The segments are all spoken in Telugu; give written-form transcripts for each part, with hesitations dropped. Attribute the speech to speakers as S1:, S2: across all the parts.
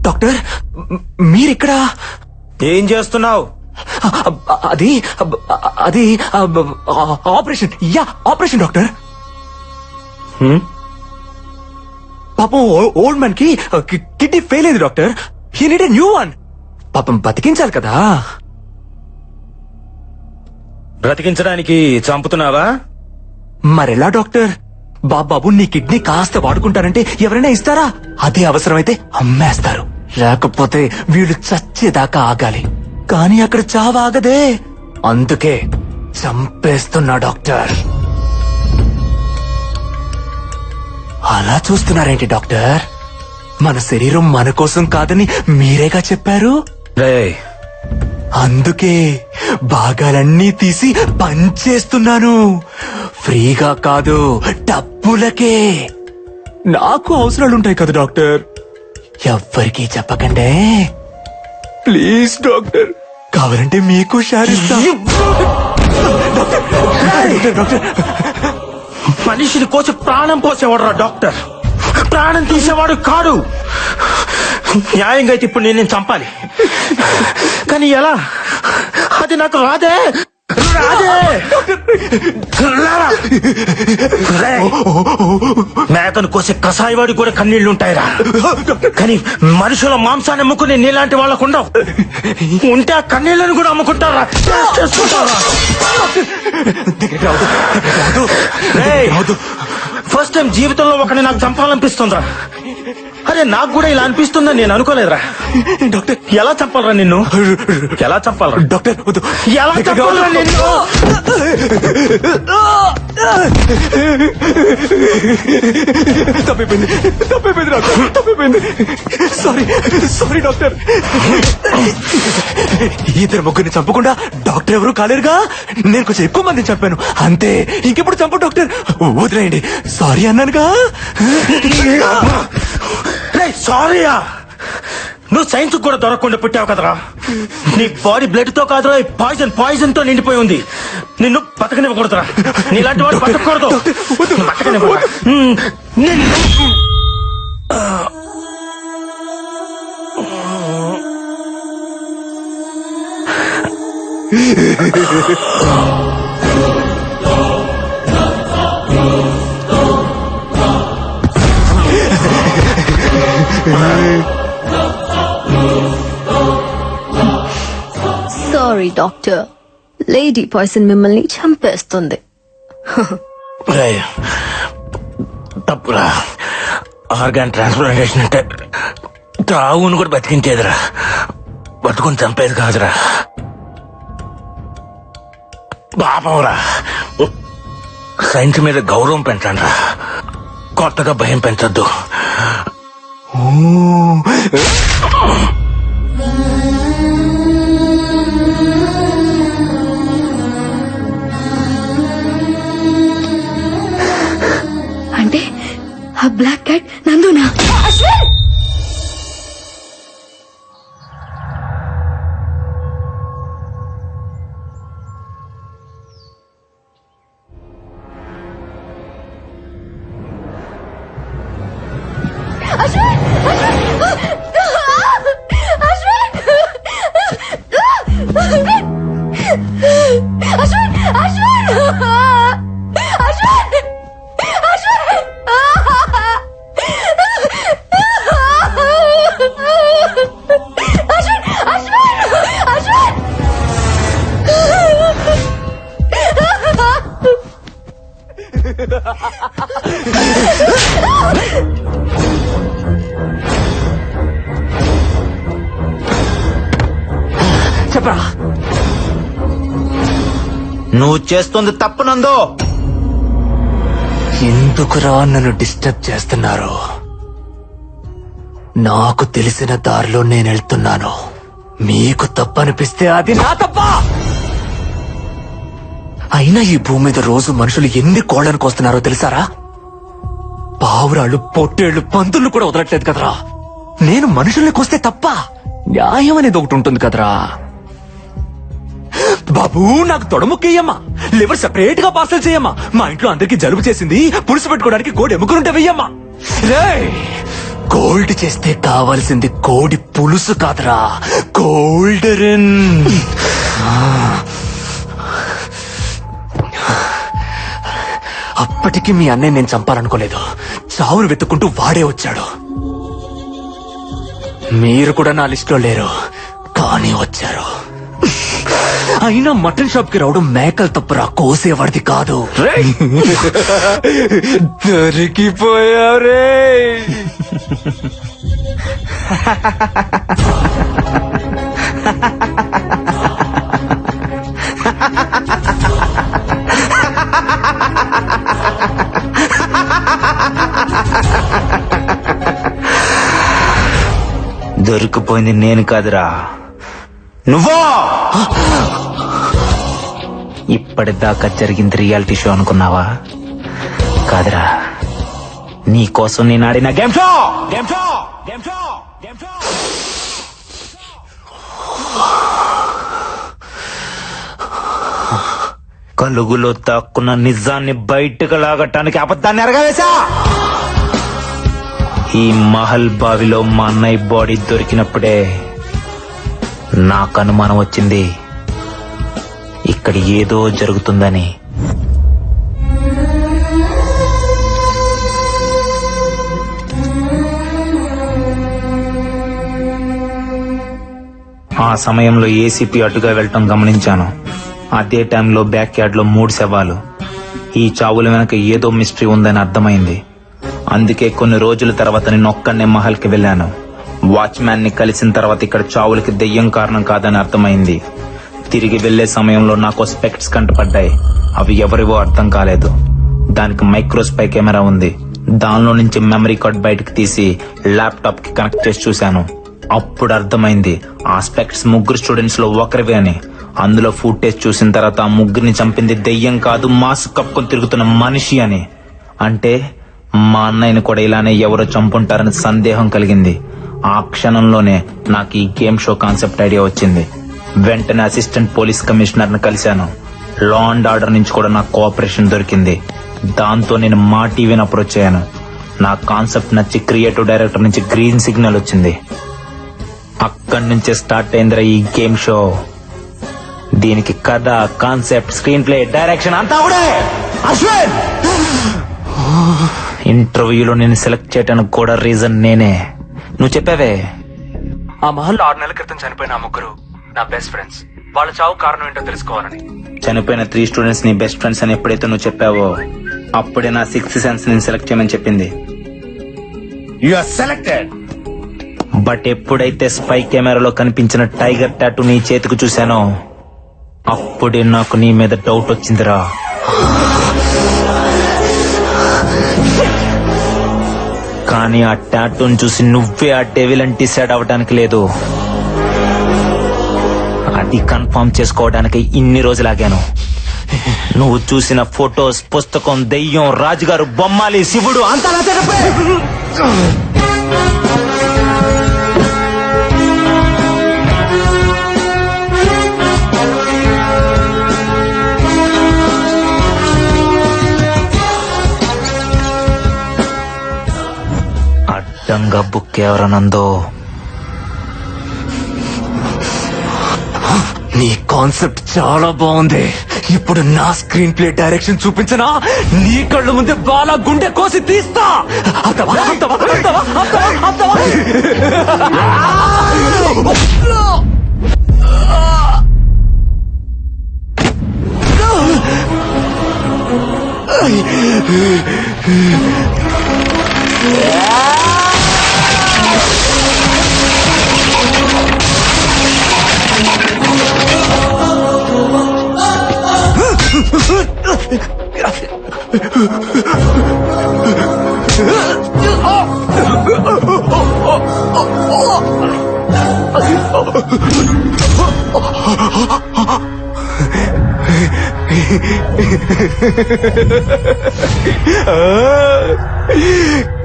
S1: డాక్టర్ మీరిక్కడ
S2: ఏం చేస్తున్నావు?
S1: అది అది ఆపరేషన్ ఆపరేషన్ డాక్టర్. పాపం ఓల్డ్ మ్యాన్ కి కిడ్నీ ఫెయిల్ అయింది doctor. He need a new one. పాపం బతికించాలి కదా.
S2: బ్రతికించడానికి చంపుతున్నావా?
S1: మరెలా డాక్టర్? బాబు నీ కిడ్నీ కాస్త వాడుకుంటారంటే ఎవరైనా ఇస్తారా? అదే అవసరమైతే అమ్మేస్తారు. లేకపోతే వీళ్ళు చచ్చేదాకా ఆగాలి. కానీ అక్కడ చావాగదే. అందుకే చంపేస్తున్నా డాక్టర్. అలా చూస్తున్నారేంటి డాక్టర్? మన శరీరం మన కోసం కాదని మీరేగా చెప్పారు.
S2: రేయ్,
S1: అందుకే భాగాలన్నీ తీసి పంచేస్తున్నాను. ఫ్రీగా కాదు, డబ్బులకే. నాకు అవసరాలుంటాయి కదా డాక్టర్. ఎవ్వరికీ చెప్పకండే ప్లీజ్ డాక్టర్. కావాలంటే మీకు షేర్ ఇస్తా. డాక్టర్,
S2: మనిషిని కోసి ప్రాణం పోసేవాడు రా డాక్టర్. ప్రాణం తీసేవాడు కాడు. న్యాయంగా అయితే ఇప్పుడు నేను చంపాలి. కానీ ఎలా? అది నాకు రాదే. మేకను కోసే కసాయివాడి కూడా కన్నీళ్లుంటాయిరా. కానీ మనుషుల మాంసాన్ని అమ్ముకునే నీలాంటి వాళ్ళకు ఉండవు. ఉంటే ఆ కన్నీళ్లను కూడా అమ్ముకుంటారా? ఫస్ట్ టైం జీవితంలో ఒకని నాకు చంపాలనిపిస్తుందా? అరే నాకు కూడా ఇలా అనిపిస్తుందని నేను అనుకోలేదురా.
S1: డాక్టర్
S2: ఎలా చంపాలరా నిన్ను? ఎలా చంపాలరా
S1: డాక్టర్?
S2: ఎలా చంపాలరా నిన్ను?
S1: తప్పిపోయింది డాక్టర్, తప్పిపోయింది. Sorry doctor. ఇద్దరు ముగ్గురిని చంపకుండా డాక్టర్ ఎవరు కాలేరుగా. నేను కొంచెం ఎక్కువ మందిని చంపాను అంతే. ఇంకెప్పుడు చంపు డాక్టర్. వదిలేయండి. సారీ అన్నానుగా.
S2: సారీయా? నువ్వు సైన్స్ కూడా దొరకకుండా పుట్టావు కదరా. నీ బాడీ బ్లడ్ తో కాదురా, పాయిజన్ తో నిండిపోయి ఉంది. నిన్ను బతకనివ్వకూడదురా. నీలాంటి వాడు బతకూడదు. బతకనివ్వకూడదు.
S3: సారీ డాక్టర్, లేడీ పాయిజన్ మిమ్మల్ని చంపేస్తుంది.
S2: తప్పురా. ఆర్గాన్ ట్రాన్స్ప్లాంటేషన్ అంటే తావును కూడా బతికించేదిరా, బతుకుని చంపేది కాదురా. పాపంరా. సైన్స్ మీద గౌరవం పెంచండి రా, కొత్తగా భయం పెంచొద్దు.
S3: అంటే ఆ బ్లాక్ క్యాట్ నందునా?
S1: చెప్పరా?
S2: నువ్వు చేస్తుంది తప్పు నందో.
S1: ఎందుకురా నన్ను డిస్టర్బ్ చేస్తున్నారు? నాకు తెలిసిన దారిలో నేను వెళ్తున్నాను. మీకు తప్పనిపిస్తే అది నా తప్ప. అయినా ఈ భూమి మీద రోజు మనుషులు ఎన్ని కోళ్లను కోస్తున్నారో తెలుసారా? పావురాళ్ళు, పొట్టేళ్లు, పందులు కూడా వదలట్లేదు కదరా. నేను మనుషుల్ని కోస్తే తప్ప న్యాయం అనేది ఒకటి ఉంటుంది కదరా. బాబు నాకు తొడముక్కయ్యమ్మా, లివర్ సెపరేట్ గా పార్సల్ చేయమ్మా. మా ఇంట్లో అందరికి జలుబు చేసింది, పులుసు పెట్టుకోవడానికి కోడి ఎముకలుంటే వెయ్యమ్మా. గోల్డ్ చేస్తే కావాల్సింది కోడి పులుసు కాదురా, గోల్డెన్. అప్పటికి మీ అన్నయ్య నేను చంపాలనుకోలేదు. చావును వెతుక్కుంటూ వాడే వచ్చాడు. మీరు కూడా నా లిస్టులో లేరు, కానీ వచ్చారు. అయినా మటన్ షాప్ కి రావడం మేకలు తప్పురా, కోసేవాడిది కాదు. దొరికిపోయారే.
S4: దొరికిపోయింది నేను కాదురా, నువ్వో. ఇప్పటిదాకా జరిగింది రియాలిటీ షో అనుకున్నావా? కాదురా, నీ కోసం నేను ఆడిన గేమ్ షో. కలుగులో తాక్కున్న నిజాన్ని బయటకు లాగటానికి అబద్ధాన్ని ఎరగవేశా. ఈ మహల్ బావిలో మా అన్నయ్య బాడీ దొరికినప్పుడే నాకు అనుమానం వచ్చింది, ఇక్కడ ఏదో జరుగుతుందని. ఆ సమయంలో ఏసీపీ అటుగా వెళ్ళటం గమనించాను. అదే టైంలో బ్యాక్ యార్డ్ లో 3 శవాలు. ఈ చావుల వెనక ఏదో మిస్టరీ ఉందని అర్థమైంది. అందుకే కొన్ని రోజుల తర్వాత నేను ఒక్కనే మహల్ కి వెళ్ళాను. వాచ్మ్యాన్ ని కలిసిన తర్వాత ఇక్కడ చావులకి దెయ్యం కారణం కాదని అర్థమైంది. తిరిగి వెళ్లే సమయంలో నాకు స్పెక్ట్స్ కంటపడ్డాయి. అవి ఎవరివో అర్థం కాలేదు. దానికి మైక్రోస్పై కెమెరా ఉంది. దానిలో నుంచి మెమరీ కార్డ్ బయటకు తీసి ల్యాప్టాప్ కి కనెక్ట్ చేసి చూశాను. అప్పుడు అర్థమైంది ఆ స్పెక్ట్స్ 3 స్టూడెంట్స్ లో ఒకరివే అని. అందులో ఫుటేజ్ చూసిన తర్వాత ఆ 3ని చంపింది దెయ్యం కాదు, మాస్క్ కప్పుకొని తిరుగుతున్న మనిషి అని. అంటే మా అన్నయ్యని కూడా ఇలానే ఎవరో చంపుంటారని సందేహం కలిగింది. ఆ క్షణంలోనే నాకు ఈ గేమ్ షో కాన్సెప్ట్ ఐడియా వచ్చింది. వెంటనే అసిస్టెంట్ పోలీస్ కమిషనర్ ని కలిశాను. లా అండ్ ఆర్డర్ నుంచి కూడా నాకు కోఆపరేషన్ దొరికింది. దాంతో నేను మా టీవీని అప్రోచ్ అయ్యాను. నా కాన్సెప్ట్ నచ్చి క్రియేటివ్ డైరెక్టర్ నుంచి గ్రీన్ సిగ్నల్ వచ్చింది. అక్కడి నుంచే స్టార్ట్ అయిందిరా ఈ గేమ్ షో. దీనికి కథ, కాన్సెప్ట్, స్క్రీన్ ప్లే, డైరెక్షన్ అంతా కూడా అశ్విన్. ఇంటర్వ్యూలో నేను సెలెక్ట్ చేయడానికి కూడా రీజన్ నేనే. నువ్వు చెప్పావే,
S1: ఆ మహల్లో 6 నెలల క్రితం చనిపోయిన ఆ 3 నా బెస్ట్ ఫ్రెండ్స్. వాళ్ళ చావు కారణం ఏంటో తెలుసుకోవాలని.
S4: చనిపోయిన 3 స్టూడెంట్స్ నీ బెస్ట్ ఫ్రెండ్స్ అని ఎప్పుడైతే నువ్వు చెప్పావో అప్పుడే నా 6th సెన్స్ నేను సెలెక్ట్ చేయమని చెప్పింది.
S2: You are selected.
S4: బట్ ఎప్పుడైతే స్పై కెమెరాలో కనిపించిన టైగర్ టాటూ నీ చేతికి చూశానో అప్పుడే నాకు నీ మీద డౌట్ వచ్చిందిరా. కానీ ఆ టాటూని చూసి నువ్వే ఆ డెవిల్ అని డిసైడ్ అవ్వడానికి లేదు. అది కన్ఫర్మ్ చేసుకోవడానికి ఇన్ని రోజులాగాను. నువ్వు చూసిన ఫొటోస్, పుస్తకం, దెయ్యం, రాజుగారు, బొమ్మాలి, శివుడు అంతా నా తెరపై. అడ్డంగా బుక్ ఎవరనందో.
S1: నీ కాన్సెప్ట్ చాలా బాగుంది. ఇప్పుడు నా స్క్రీన్ ప్లే డైరెక్షన్ చూపించనా? నీ కళ్ళు ముందే బాలా గుండె కోసి తీస్తా. అత్తవా, అత్తవా, అత్తవా, అత్తవా, అత్తవా.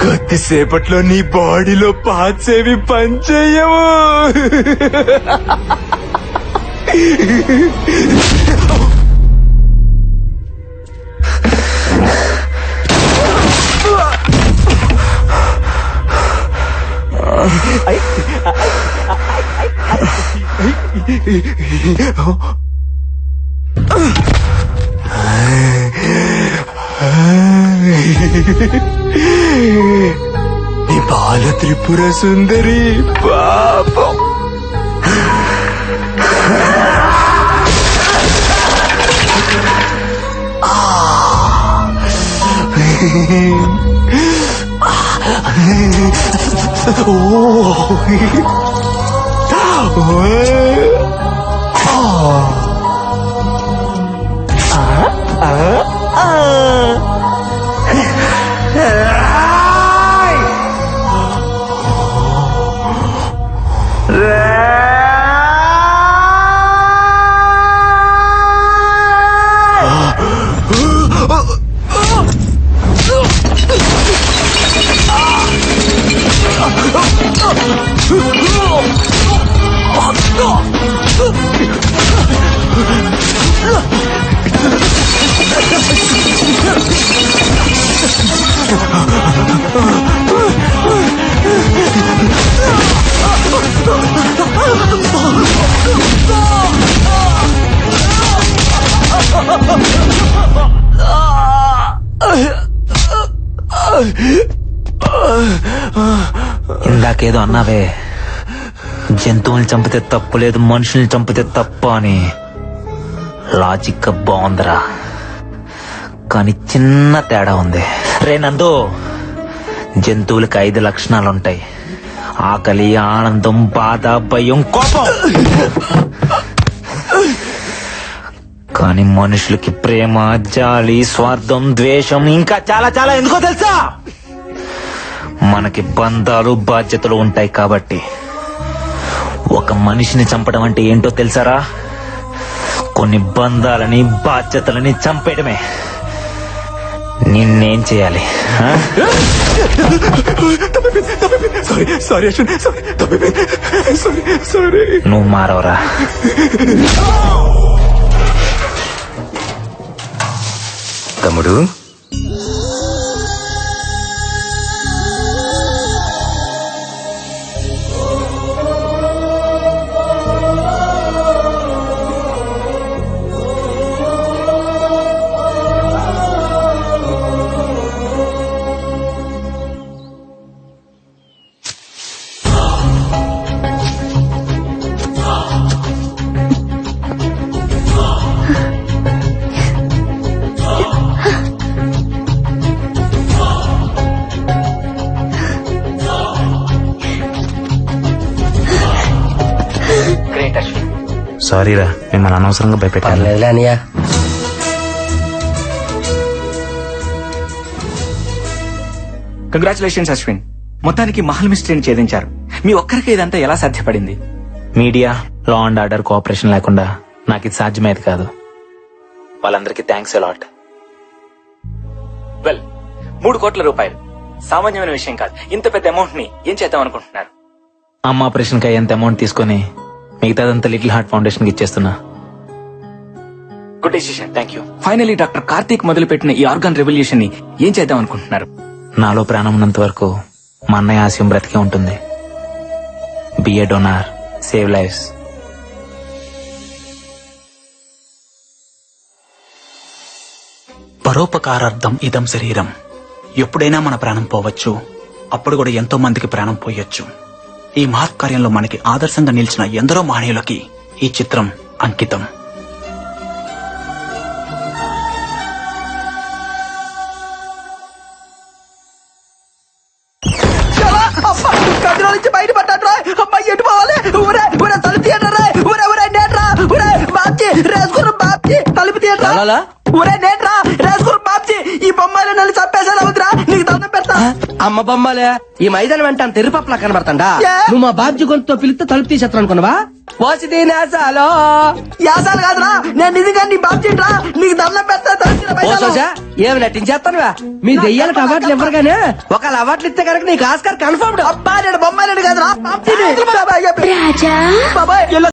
S1: కొద్దిసేపట్లో నీ బాడీలో పార్ట్స్ ఏవి పనిచేయవు. నీ బాల త్రిపుర సుందరి పాపం.
S4: ఇందాకేదో అన్నావే, జంతువుల్ని చంపితే తప్పు లేదు, మనుషుల్ని చంపితే తప్పు అని. లాజిక్ బాగుందిరా, కానీ చిన్న తేడా ఉంది. రే నందు, జంతువులకి 5 లక్షణాలుంటాయి: ఆకలి, ఆనందం, బాధ, భయం, కోపం. కానీ మనుషులకి ప్రేమ, జాలి, స్వార్థం, ద్వేషం, ఇంకా చాలా చాలా. ఎందుకో తెలుసా? మనకి బంధాలు, బాధ్యతలు ఉంటాయి కాబట్టి. ఒక మనిషిని చంపడం అంటే ఏంటో తెలుసారా? కొన్ని బంధాలని, బాధ్యతలని చంపేయడమే. నిన్నేం చేయాలి? నువ్వు మారవరా?
S1: తమ్ముడు,
S4: సారీరా, మిమ్మల్ని అనవసరంగా భయపెట్టాను.
S2: అనియా,
S5: కంగ్రాచులేషన్స్ అశ్విన్, మొత్తానికి మహల్ మిస్టరీని ఛేదించారు. మీ ఒక్కరికి ఇదంతా ఎలా సాధ్యపడింది?
S4: Media, law and order cooperation లేకుండా నాకు ఇది సాధ్యమయ్యేది కాదు. వాళ్ళందరికీ థ్యాంక్స్ అలాట్.
S5: వెల్, 3 కోట్ల రూపాయలు సామాన్యమైన విషయం కాదు. ఇంత పెద్ద అమౌంట్ ని ఏం చేద్దాం అనుకుంటున్నారు?
S4: అమ్మ ఆపరేషన్ కి అయ్యేంత అమౌంట్ తీసుకుని మిగతాదంతా లిటిల్ హార్ట్ ఫౌండేషన్ కి ఇచ్చేస్తున్నా.
S5: Good decision, thank you. Finally doctor Karthik మొదలుపెట్టిన ఈ ఆర్గాన్ రెవల్యూషన్ ని ఏం చేద్దాం అనుకుంటున్నారు?
S4: నాలో ప్రాణం ఉన్నంత వరకు మా అన్నయ్య ఆశయం బ్రతికే ఉంటుంది. బి ఏ డోనార్, సేవ్ లైఫ్స్.
S6: పరోపకారార్థం ఇదం శరీరం. ఎప్పుడైనా మన ప్రాణం పోవచ్చు, అప్పుడు కూడా ఎంతో మందికి ప్రాణం పోయొచ్చు. ఈ మహత్కార్యంలో మనకి ఆదర్శంగా నిలిచిన ఎందరో మహనీయులకి ఈ చిత్రం అంకితం.
S2: బయటపడ్డా అమ్మాయి ఎటు పోవాలి? ఊరే ఊరే తలుపు తీయరా, ఊరే ఊరే నేట్రా, ఊరే బాబ్జీ రేసుకున్న బాబ్జీ తలుపు తీయరా, ఊరే నేట్రా రేసుకున్న బాబ్జీ. ఈ బొమ్మలు నన్ను చంపేసాను అవుతురా, నీకు దండం పెడతా.
S7: అమ్మ బొమ్మలే, ఈ మైదానం వెంట తెర్రిపప్పులా కనబడతాండా? నువ్వు మా బాబ్జీ గొంతుతో పిలిస్తే తలుపు తీసేస్తాను అనుకున్నావా? పోసి నేసాలో
S2: యాసాలు కాదురా, నేను నిజంగా నీ బాబ్జీ రా, నీకు దండం పెడతా.
S7: ఏమి నటించేస్తానువా? మీ దెయ్యాలకు అవార్డులు ఇవ్వరు గానీ ఒకవేళ అవార్డులు ఇస్తే కనుక నీకు ఆస్కార్ కన్ఫర్మ్డ్.
S2: అబ్బా నేను బొమ్మలేడు కాదురా బాబ్జీని.
S3: రాజా
S2: బాబాయ్